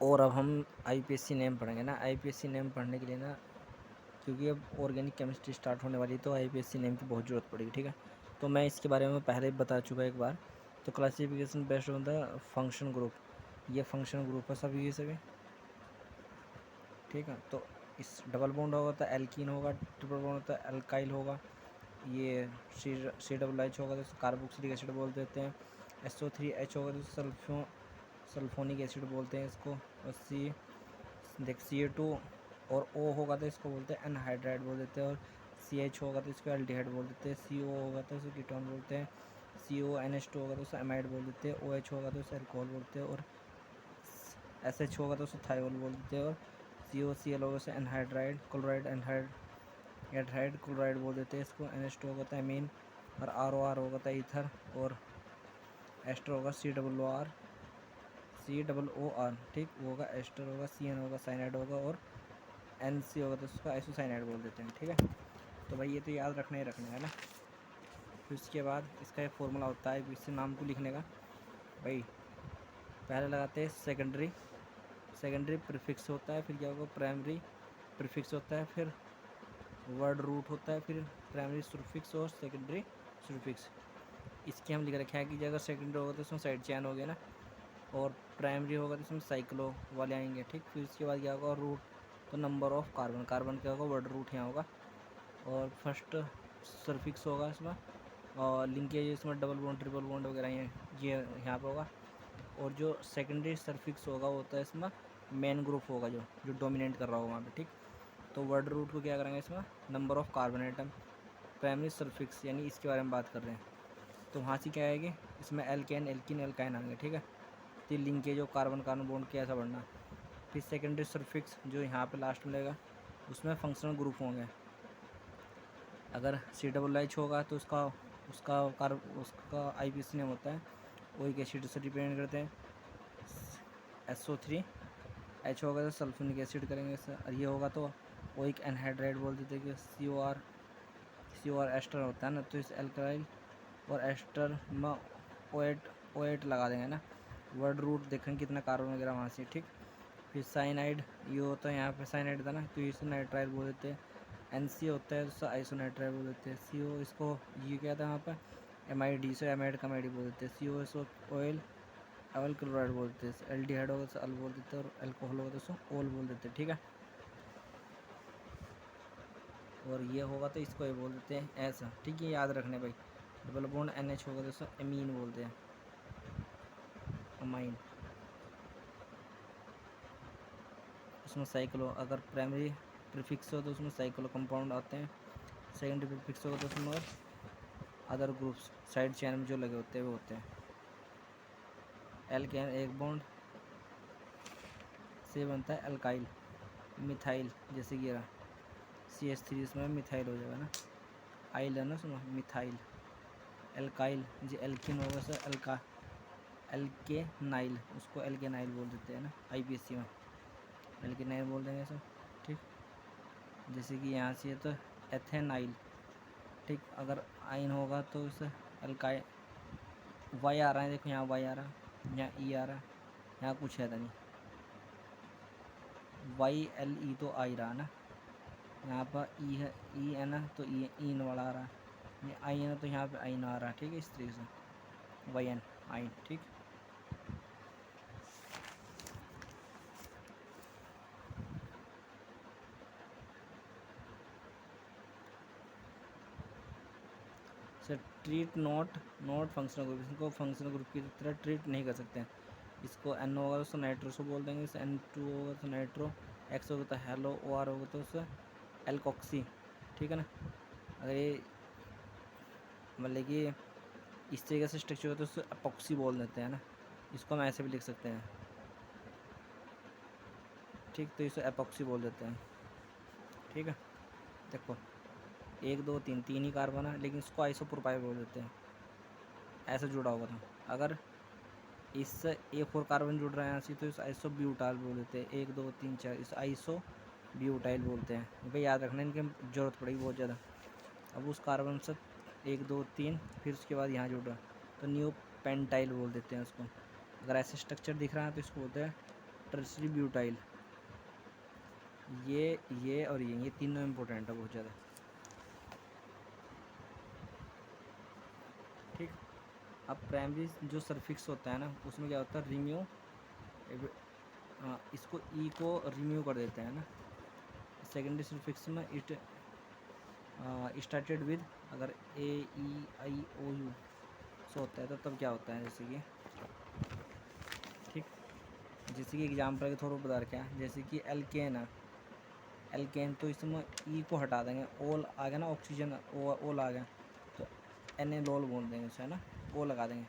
और अब हम आईपीएससी नेम पढ़ेंगे ना। आईपीएससी नेम पढ़ने के लिए ना, क्योंकि अब ऑर्गेनिक केमिस्ट्री स्टार्ट होने वाली है तो आईपीएससी नेम की बहुत ज़रूरत पड़ेगी, ठीक है। तो मैं इसके बारे में पहले ही बता चुका एक बार। तो classification based on the function group, ये फंक्शन ग्रुप है सभी ये सभी, ठीक है। तो इस डबल बॉन्ड होगा तो एल्कीन होगा, ट्रिपल बॉन्ड होता है एल्काइल होगा, ये सी डबल एच होगा तो कार्बोक्सिलिक एसिड बोल देते हैं। SO3H होगा तो सल्फोनिक एसिड बोलते हैं इसको। और Ca2 और O होगा तो इसको बोलते हैं एनहाइड्राइड बोल देते हैं। और CH होगा तो इसको एल्डिहाइड बोल देते हैं। CO होगा तो इसको कीटोन बोलते हैं। CONH2 होगा तो उसको एमाइड बोल देते हैं। OH होगा तो उसको अल्कोहल बोलते हैं। और SH होगा तो उसको थायोल बोल देते हैं। और COCl होगा तो एनहाइड्राइड क्लोराइड एनहाइड क्लोराइड बोल देते हैं इसको। NH2 होगा तो एमीन। और ROR होगा तो ईथर। और एस्टर होगा COOR, ठीक, वो होगा एस्टर होगा। CN होगा साइनाइड होगा। और NC होगा तो उसको आइसोसाइनाइड बोल देते हैं, ठीक है। तो भाई ये तो याद रखना ही रखना है ना। फिर उसके बाद इसका एक फॉर्मूला होता है इस नाम को लिखने का। भाई पहले लगाते हैं सेकेंडरी प्रीफिक्स होता है, फिर क्या होगा प्राइमरी प्रीफिक्स होता है, फिर वर्ड रूट होता है, फिर प्राइमरी सुफिक्स और सेकेंडरी सुफिक्स। इसके हम लिख रखे हैं कि अगर सेकेंडरी होगा तो इसमें साइड चैन हो गया ना, और प्राइमरी होगा तो इसमें साइक्लो वाले आएंगे, ठीक। फिर उसके बाद क्या होगा रूट, तो नंबर ऑफ कार्बन क्या होगा वर्ड रूट यहाँ होगा। और फर्स्ट सफिक्स होगा इसमें, और लिंकेज इसमें डबल बॉन्ड ट्रिपल बॉन्ड वगैरह ये यहाँ पे होगा। और जो सेकेंडरी सफिक्स होगा वो होता है इसमें मेन ग्रुप होगा जो डोमिनेट कर रहा होगा वहाँ पे, ठीक। तो वर्ड रूट को क्या करेंगे इसमें number of carbon atom. Primary suffix यानी इसके बारे में बात कर रहे हैं, तो वहाँ से क्या आएगी इसमें एल्केन एल्किन एल्काइन आएंगे, ठीक है। तो linkage of carbon carbon bond कैसा बढ़ना। फिर सेकेंडरी सफिक्स जो यहाँ पे लास्ट में लगेगा उसमें फंक्शनल ग्रुप होंगे। अगर COOH होगा तो उसका आईपीसी नेम होता है, ओइक एसिड से डिपेंड करते हैं। SO3H होगा तो सल्फोनिक एसिड करेंगे और ये होगा तो ओइक एनहाइड्राइड बोल देते हैं कि COR एस्टर होता है ना, तो इस एल्काइल और एस्टर में O8 लगा देंगे ना। वर्ड रूट देखेंगे कितना कार्बन वगैरह वहाँ से, ठीक। फिर साइनाइड ये होता है, यहाँ पे साइनाइड था ना तो इसे नाइट्राइल बोल देते हैं। NC होता है तो आइसोनाइट्राइल बोल देते हैं। CO इसको ये क्या था वहाँ पर MID से एमाइड का एमाइड बोल देते हैं। CO इसको ऑयल अवल क्लोराइड बोल देते हैं। एल्डिहाइड होगा तो अल बोल देते हैं। और अल्कोहल होगा तो उसको ओल बोल देते हैं, ठीक है। और ये होगा तो इसको ये बोल देते हैं ऐसा, ठीक है, याद रखने भाई। डबल बॉन्ड NH होगा तो उसको एमीन बोलते हैं, अमाइन। उसमें साइक्लो, अगर प्राइमरी प्रीफिक्स हो तो उसमें साइक्लो कंपाउंड आते हैं। सेकेंडरी प्रीफिक्स होगा तो उसमें अदर ग्रुप्स साइड चैन में जो लगे होते हैं वो होते हैं। एल्केन एक बॉन्ड से बनता है अल्काइल मिथाइल, जैसे कि रहा CH3 इसमें मिथाइल हो जाएगा ना, आइल है ना सुनो मिथाइल। एल्काइल जो एल्किन होगा सर एल्केनाइल, उसको एल्केनाइल बोल देते हैं ना आईपीएससी में, एल्केनाइल बोल देंगे सर, ठीक। जैसे कि यहाँ से तो एथेनाइल, ठीक। अगर आइन होगा तो उस एल्काइ वाई आ रहा है, देखो यहाँ वाई आ रहा है, यहाँ ई आ रहा है, यहाँ कुछ है नहीं, YLE तो आ ही रहा ना, यहाँ पर ई है, ई है ना तो ई इन वाला आ रहा है, ये आई है ना तो यहाँ पे आइन आ रहा है, ठीक है। इस तरीके से YN आइन, ठीक। Sir treat not functional group, इसको फंक्शनल ग्रुप की तरह ट्रीट नहीं कर सकते हैं। इसको N होगा तो नाइट्रोसो बोल देंगे, इसे N2 होगा तो नाइट्रो, X होगा तो हेलो, OR होगा तो उसे एल्कोक्सी, ठीक है ना। अगर ये मतलब कि इस तरीके से स्ट्रक्चर होता है तो उसे अपॉक्सी बोल देते हैं ना, इसको हम ऐसे भी लिख सकते हैं, ठीक। तो इसे अपॉक्सी बोल देते हैं, ठीक है। देखो 1 2 3 तीन ही कार्बन है लेकिन इसको आइसोप्रोपाइल बोल देते हैं, ऐसे जुड़ा हुआ था। अगर इससे एक और कार्बन जुड़ रहा है यहाँ से तो इस आइसो ब्यूटाइल बोल देते हैं। 1 2 3 4 इस आइसो ब्यूटाइल बोलते हैं भाई, याद रखना इनकी ज़रूरत पड़ेगी बहुत ज़्यादा। अब उस कार्बन से 1 2 3 फिर उसके बाद यहाँ जुड़ रहा है तो न्यू पेंटाइल बोल देते हैं उसको। अगर ऐसे स्ट्रक्चर दिख रहा है तो इसको बोलते हैं टर्सरी ब्यूटाइल, ये और ये तीनों इम्पोर्टेंट है बहुत ज़्यादा। ठीक, अब प्राइमरी जो सरफिक्स होता है ना उसमें क्या होता है, रिम्यू, इसको ई को रिम्यू कर देते हैं ना। सेकेंडरी सरफिक्स में इट स्टार्टेड विद, अगर ए ई आई ओ यू से होता है तो तब क्या होता है, जैसे कि ठीक, जैसे कि एग्जाम्पल के थोड़ा बता रखा है, जैसे कि एल्केन है, एल्केन तो इसमें ई को हटा देंगे, ओल आ गया ना, ऑक्सीजन ओल आ गया तो एनएलोल बोल देंगे उसे, है ना, ओ लगा देंगे।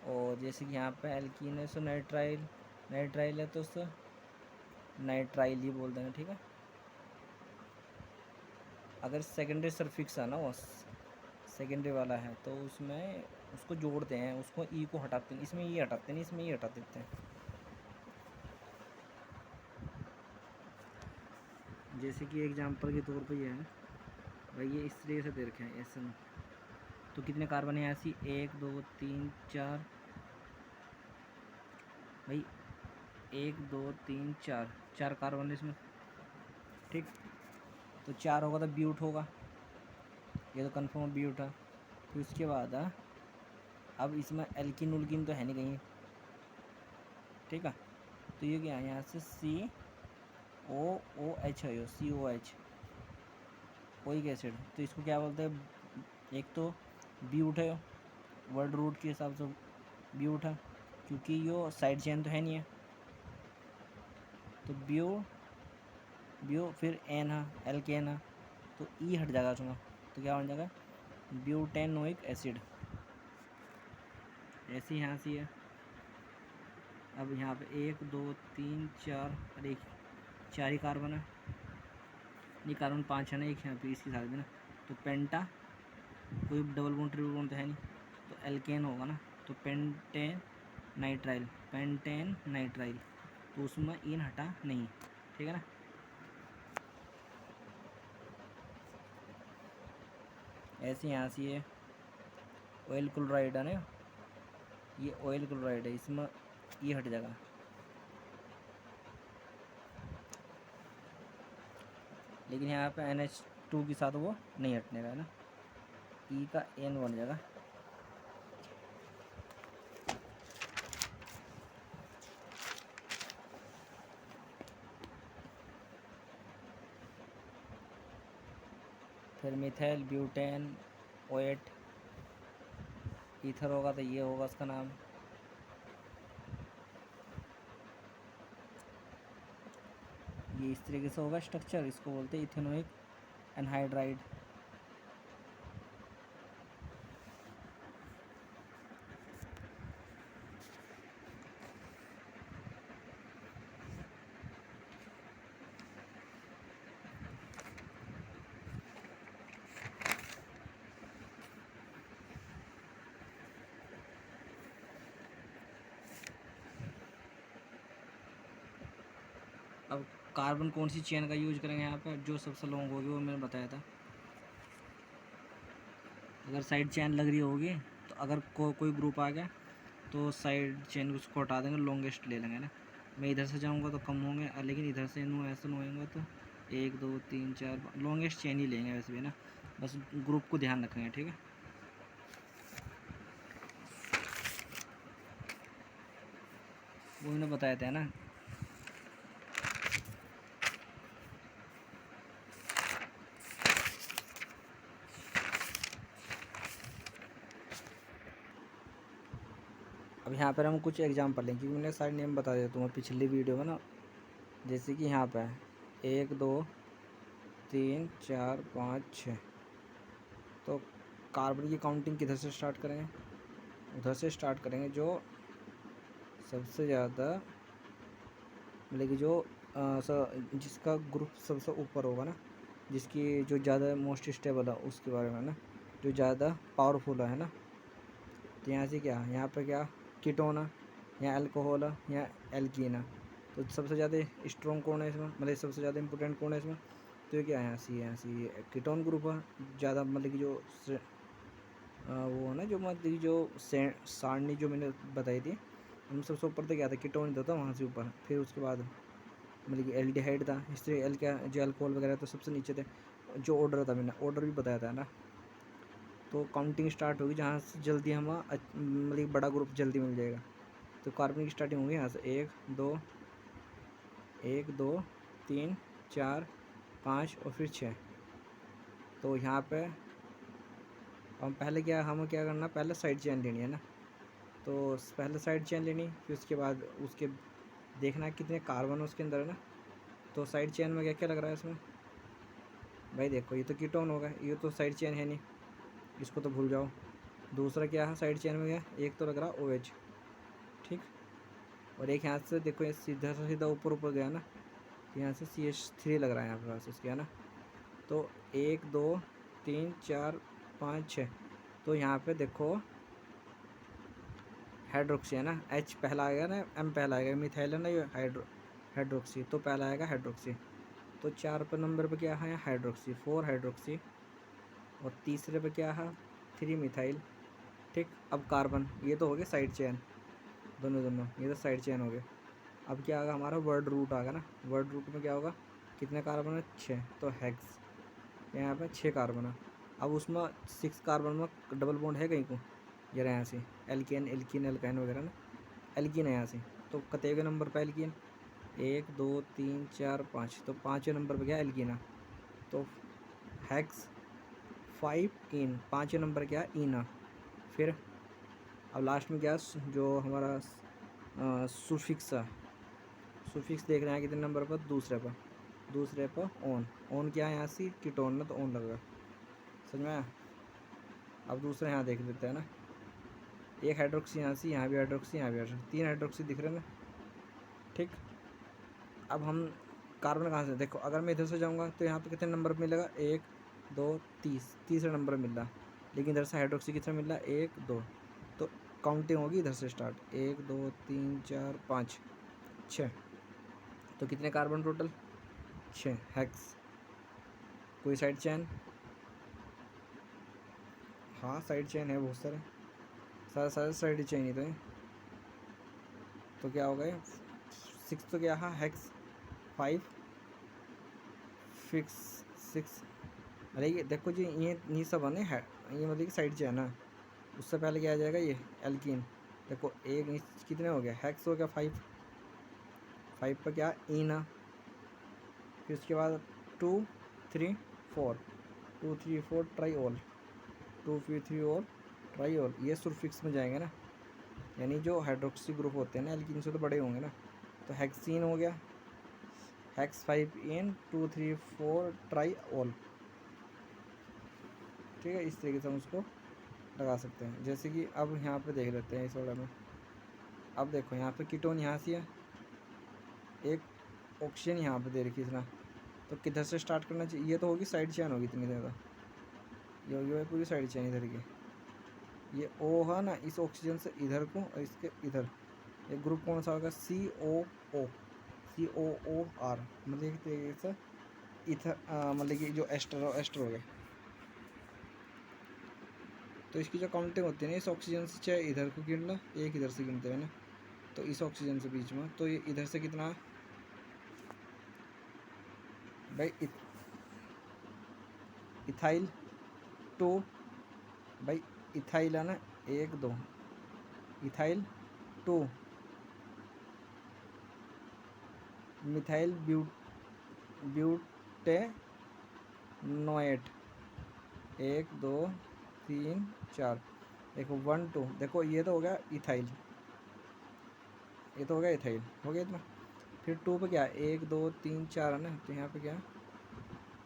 और जैसे कि यहाँ पे एल्कीन है, सो नाइट्राइल, नाइट्राइल है तो उसको नाइट्राइल ही बोल देंगे। ठीक है, अगर सेकेंडरी सरफिक्स है ना वो सेकेंडरी वाला है तो उसमें उसको जोड़ते हैं, उसको ई को हटाते हैं, इसमें ई हटाते हैं, इसमें ई हटा देते हैं। जैसे कि एग्जांपल के तौर पे ये है भाई, ये इस तरीके से दे रखे हैं ऐसे में, तो कितने कार्बन है ऐसी, 1 2 3 4 भाई, 1 2 3 4 कार्बन है इसमें। ठीक, तो 4 होगा तो ब्यूट होगा, ये तो कन्फर्म ब्यूट है। फिर उसके बाद अब इसमें एल्किन उल्किन तो है नहीं कहीं। ठीक है, तो ये क्या है, यहाँ से COOH है, COH ओइक एसिड, तो इसको क्या बोलते हैं, एक तो ब्यूट है, वर्ड रूट के हिसाब से ब्यूट है, क्योंकि यो साइड चेन तो है नहीं है, तो ब्यू फिर एन है, एल्केन है, तो ई हट जाएगा उसमें, तो क्या बन जाएगा, ब्यूटेनोइक एसिड। ऐसे यहाँ से है। अब यहाँ पे 1 2 3 4 और एक 4 ही कार्बन है, ये कार्बन 5 है ना, एक यहाँ पे इसके साथ में ना, तो पेंटा, कोई डबल बॉन्ड ट्रिपल बॉन्ड तो है नहीं, तो एल्केन होगा ना, तो पेंटेन नाइट्राइल, पेंटेन नाइट्राइल, तो उसमें इन हटा नहीं। ठीक है ना, ऐसे यहाँ से ये ऑयल क्लोराइड है ना, ये ऑयल क्लोराइड है, इसमें ये हट जाएगा, लेकिन यहाँ पे NH2 के साथ वो नहीं हटने का है ना, ई का एन बन जाएगा। फिर मिथाइल ब्यूटेन ओएट ईथर होगा, तो ये होगा उसका नाम। ये इस तरीके से होगा स्ट्रक्चर, इसको बोलते हैं इथेनोइक एनहाइड्राइड। अब कार्बन कौन सी चेन का यूज करेंगे यहाँ पर, जो सबसे लॉन्ग होगी वो मैंने बताया था। अगर साइड चेन लग रही होगी तो अगर कोई ग्रुप आ गया तो साइड चेन उसको हटा देंगे, लॉन्गेस्ट ले लेंगे ना। मैं इधर से जाऊँगा तो कम होंगे, लेकिन इधर से नो ऐसा होएगा तो 1 2 3 4 लॉन्गेस्ट चेन ही लेंगे वैसे भी ना, बस ग्रुप को ध्यान रखेंगे। ठीक है, वो मैंने बताया था ना। अब यहाँ पर हम कुछ एग्जाम्पल लेंगे, क्योंकि मैंने सारे नेम बता दिया तुम्हें पिछली वीडियो में ना। जैसे कि यहाँ पे 1 2 3 4 5 6, तो कार्बन की काउंटिंग किधर से स्टार्ट करेंगे, उधर से स्टार्ट करेंगे जो सबसे ज़्यादा, मतलब कि जो जिसका ग्रुप सबसे ऊपर होगा ना, जिसकी जो ज़्यादा मोस्ट स्टेबल है उसके बारे में ना, जो ज़्यादा पावरफुल है ना। तो यहाँ से क्या, यहाँ पे क्या कीटोन है, या अल्कोहल है, या एल्कीन है, तो सबसे ज़्यादा स्ट्रॉन्ग कौन है इसमें, मतलब सबसे ज़्यादा इंपॉर्टेंट कौन है इसमें, तो ये क्या है, यहाँ सी कीटोन ग्रुप है ज़्यादा, मतलब कि जो वो है ना, जो मतलब कि जो सारणी जो मैंने बताई थी हम सबसे ऊपर तो क्या था, कीटोन था वहाँ से ऊपर, फिर उसके बाद मतलब कि एल्डिहाइड था, हिस्ट्री एल क्या जो अल्कोहल वगैरह तो सबसे नीचे थे। जो ऑर्डर था, मैंने ऑर्डर भी बताया था ना। तो काउंटिंग स्टार्ट होगी जहाँ से जल्दी हम मतलब बड़ा ग्रुप जल्दी मिल जाएगा। तो कार्बन की स्टार्टिंग होगी यहाँ से 1 2 1 2 3 4 5 और फिर 6। तो यहाँ पे हम पहले हमें क्या करना, पहले साइड चेन लेनी है ना। तो पहले साइड चेन लेनी, फिर उसके बाद उसके देखना है कितने कार्बन उसके अंदर है ना। तो साइड चेन में क्या क्या लग रहा है इसमें भाई, देखो ये तो कीटोन होगा, ये तो साइड चेन है नहीं, इसको तो भूल जाओ। दूसरा क्या है साइड चेन में, क्या एक तो लग रहा OH, ठीक। और एक यहाँ से देखो, ये सीधा से सीधा ऊपर ऊपर गया ना, यहाँ से CH3 लग रहा है यहाँ पे पास इसके, है ना। तो 1 2 3 4 5 6। तो यहाँ पे देखो हाइड्रोक्सी है ना, H पहला आएगा ना, M पहला आएगा, मिथाइल है ना ये हाइड्रोक्सी, तो पहला आएगा हाइड्रोक्सी। तो 4 पर नंबर पे क्या है हाइड्रोक्सी, 4 हाइड्रोक्सी। और तीसरे पे क्या है 3 मिथाइल, ठीक। अब कार्बन, ये तो हो गया साइड चेन, दोनों दोनों ये तो साइड चेन हो गए। अब क्या आएगा हमारा वर्ड रूट आएगा ना, वर्ड रूट में क्या होगा, कितने कार्बन है 6, तो हेक्स, यहाँ पे 6 कार्बन है। अब उसमें 6 कार्बन में डबल बॉन्ड है कहीं को, ये रहा यहाँ से एल्केन एल्कीन एल्काइन वगैरह ना, एल्कीन है यहाँ से। तो कितने नंबर पर एल्कीन, 1 2 3 4 5, तो 5वें नंबर पर क्या एल्कीन है। तो हेक्स 5 इन, 5वें नंबर क्या इना। फिर अब लास्ट में क्या जो हमारा सुफिक्स है, सुफिक्स देख रहे हैं कितने नंबर पर, दूसरे पर ऑन क्या है यहाँ से कीटोन में, तो ऑन लगेगा, समझ में आया। अब दूसरा यहाँ देख लेते हैं ना, एक हाइड्रोक्सी यहाँ से, यहाँ भी हाइड्रोक्सी, यहाँ भी हाइड्रोक्सी, 3 हाइड्रोक्सी दिख रहे हैं ना, ठीक। अब हम कार्बन कहाँ से, देखो अगर मैं इधर से जाऊँगा तो यहाँ पे कितने नंबर मिलेगा, 1 2 तीसरे नंबर मिल रहा, लेकिन इधर से हाइड्रोक्सी कितना मिल रहा है 1 2। तो काउंटिंग होगी इधर से स्टार्ट, 1 2 3 4 5 6। तो कितने कार्बन टोटल 6 हेक्स। कोई साइड चेन, हाँ साइड चेन है बहुत सारे, सारे साइड चेन ही तो है। तो क्या हो गए 6, तो क्या है हेक्स 5 फिक्स 6। अरे ये देखो जी, ये सब है ना, ये मतलब कि साइड चेन है। उससे पहले क्या आ जाएगा ये एल्कीन, देखो एक कितने हो गया हेक्स हो गया 5 पर क्या ईना। फिर उसके बाद 2 3 4 2 3 4 ट्राईओल, 2 फिर 3 और ट्राईओल, ये सुरफिक्स में जाएंगे ना, यानी जो हाइड्रोक्सी ग्रुप होते हैं ना एल्कीन से तो बड़े होंगे ना। तो हेक्सीन हो गया, हेक्स 5 इन 2 3 4 ट्राईओल, ठीक है। इस तरीके से हम उसको लगा सकते हैं। जैसे कि अब यहाँ पे देख लेते हैं इस वाला में, अब देखो यहाँ पे कीटोन यहाँ से है, एक ऑक्सीजन यहाँ पे दे रखी इतना। तो किधर से स्टार्ट करना चाहिए, ये तो होगी साइड चेन होगी इतनी ज़्यादा, ये होगी पूरी साइड चेन इधर की। ये O है ना, इस ऑक्सीजन से इधर को और इसके इधर, ये ग्रुप कौन सा होगा COO, COOR, मतलब एक तरीके से इधर मतलब कि जो एस्टर हो गया। तो इसकी जो काउंटिंग होती है ना, इस ऑक्सीजन से चाहे इधर को गिन लो, एक इधर से गिनते हैं ना, तो इस ऑक्सीजन से बीच में, तो ये इधर से कितना भाई इथाइल 2, भाई इथाइल है ना 1 2, इथाइल 2, मिथाइल ब्यूटेनोएट 1 2 3 4, देखो 1 2, देखो ये तो हो गया इथाइल, ये तो हो गया इथाइल, हो गया इतना। फिर 2 पे क्या 1 2 3 4 है ना, तो यहाँ पे क्या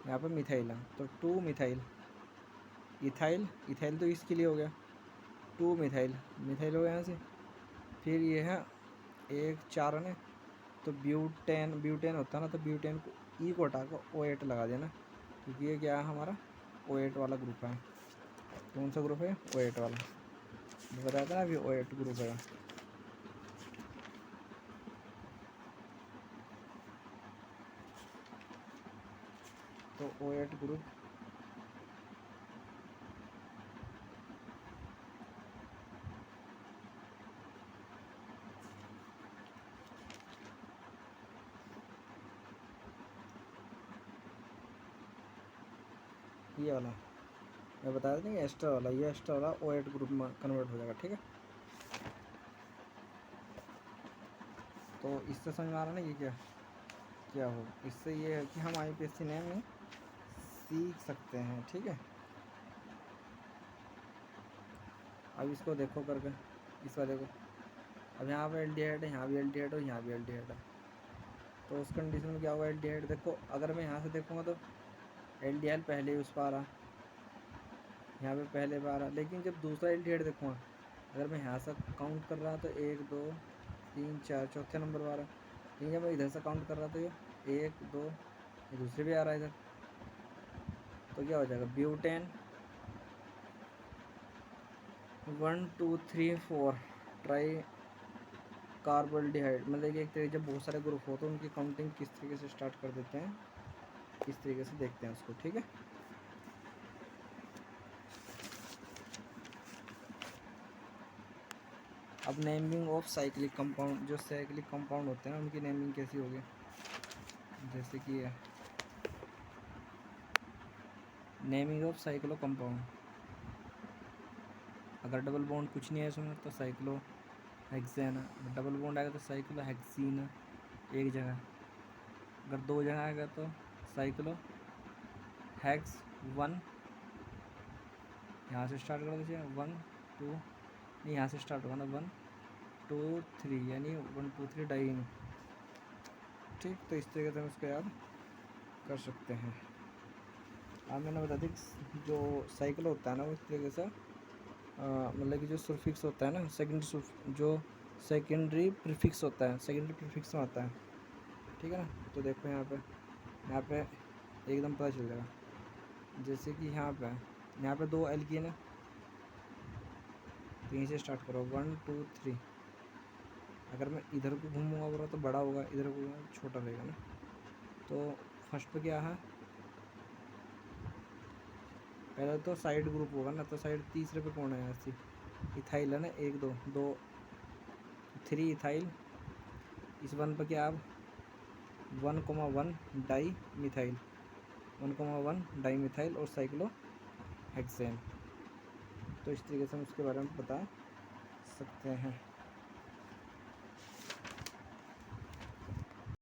यहाँ पे मिथाइल है, तो 2 मिथाइल, इथाइल तो इसके लिए हो गया 2 मिथाइल, मिथाइल हो गया यहाँ से। फिर ये है 1 4 है ना, तो ब्यूटेन होता है ना, तो ब्यूटेन को ई को हटा कर O8 लगा देना, क्योंकि ये क्या है हमारा O8 वाला ग्रुप है। कौन सा ग्रुप है O8 वाला, बताया था ना अभी O8 ग्रुप है। तो O8 ग्रुप, ये वाला मैं बताया था कि एस्टर वाला, ये एस्टर वाला O8 ग्रुप में कन्वर्ट हो जाएगा। ठीक है, तो इससे समझ में आ रहा ना ये क्या क्या हो। इससे ये है कि हम IPSC नेमिंग सीख सकते हैं। ठीक है, अब इसको देखो करके, इस बार देखो, अब यहाँ पे एल्डिहाइड है, यहाँ भी एल्डिहाइड है, यहाँ भी एल्डिहाइड है। तो उस कंडीशन में क्या होगा, एल्डिहाइड देखो, अगर मैं यहाँ से देखूँगा तो एल्डिहाइड पहले ही उस पर आ रहा, यहाँ पे पहले पे आ रहा। लेकिन जब दूसरा एल्डिहाइड देखूँगा, अगर मैं यहाँ से काउंट कर रहा तो 1 2 3 4 चौथे नंबर पर आ रहा। लेकिन जब मैं इधर से काउंट कर रहा तो ये 1 2 ये दूसरे भी आ रहा है इधर। तो क्या हो जाएगा, ब्यूटेन 1 2 3 4 ट्राई कार्बोल्डिहाइड, मतलब कि एक तरीके जब बहुत सारे ग्रुप हो तो उनकी काउंटिंग किस तरीके से स्टार्ट कर देते हैं, किस तरीके से देखते हैं उसको। ठीक है, अब नेमिंग ऑफ साइक्लिक कंपाउंड, जो साइक्लिक कंपाउंड होते हैं ना उनकी नेमिंग कैसी होगी, जैसे कि नेमिंग ऑफ साइक्लो कंपाउंड, अगर डबल बॉन्ड कुछ नहीं है इसमें तो साइक्लो हेक्सेन है, डबल बॉन्ड आएगा तो साइक्लो हेक्सीन है एक जगह, अगर 2 जगह आएगा तो साइक्लो हेक्स 1, यहाँ से स्टार्ट कर दीजिए 1 2, नहीं यहाँ से स्टार्ट होगा ना 1 2 3, यानी 1 2 3 डाइन। ठीक, तो इस तरीके से हम उसको याद कर सकते हैं। अब मैंने बता दी जो साइकिल होता है ना वो इस तरीके से मतलब कि जो सफिक्स होता है ना, जो सेकेंडरी प्रीफिक्स होता है, सेकेंडरी प्रीफिक्स में आता है। ठीक है ना, तो देखो यहाँ पे एकदम पता चल जाएगा। जैसे कि यहाँ पे 2 एल्कीन है, तो यहीं से स्टार्ट करो 1 2 3। अगर मैं इधर को घूमूंगा पूरा तो बड़ा होगा, इधर को छोटा रहेगा ना। तो फर्स्ट पे क्या है, पहले तो साइड ग्रुप होगा ना, तो साइड तीसरे पे कौन है, ऐसी इथाइल है ना, 1 2 2 3 इथाइल। इस 1 पे क्या आप 1,1 डाई मिथाइल, 1,1 डाई मिथाइल और साइक्लो हेक्सेन। तो इस तरीके से हम उसके बारे में बता सकते हैं।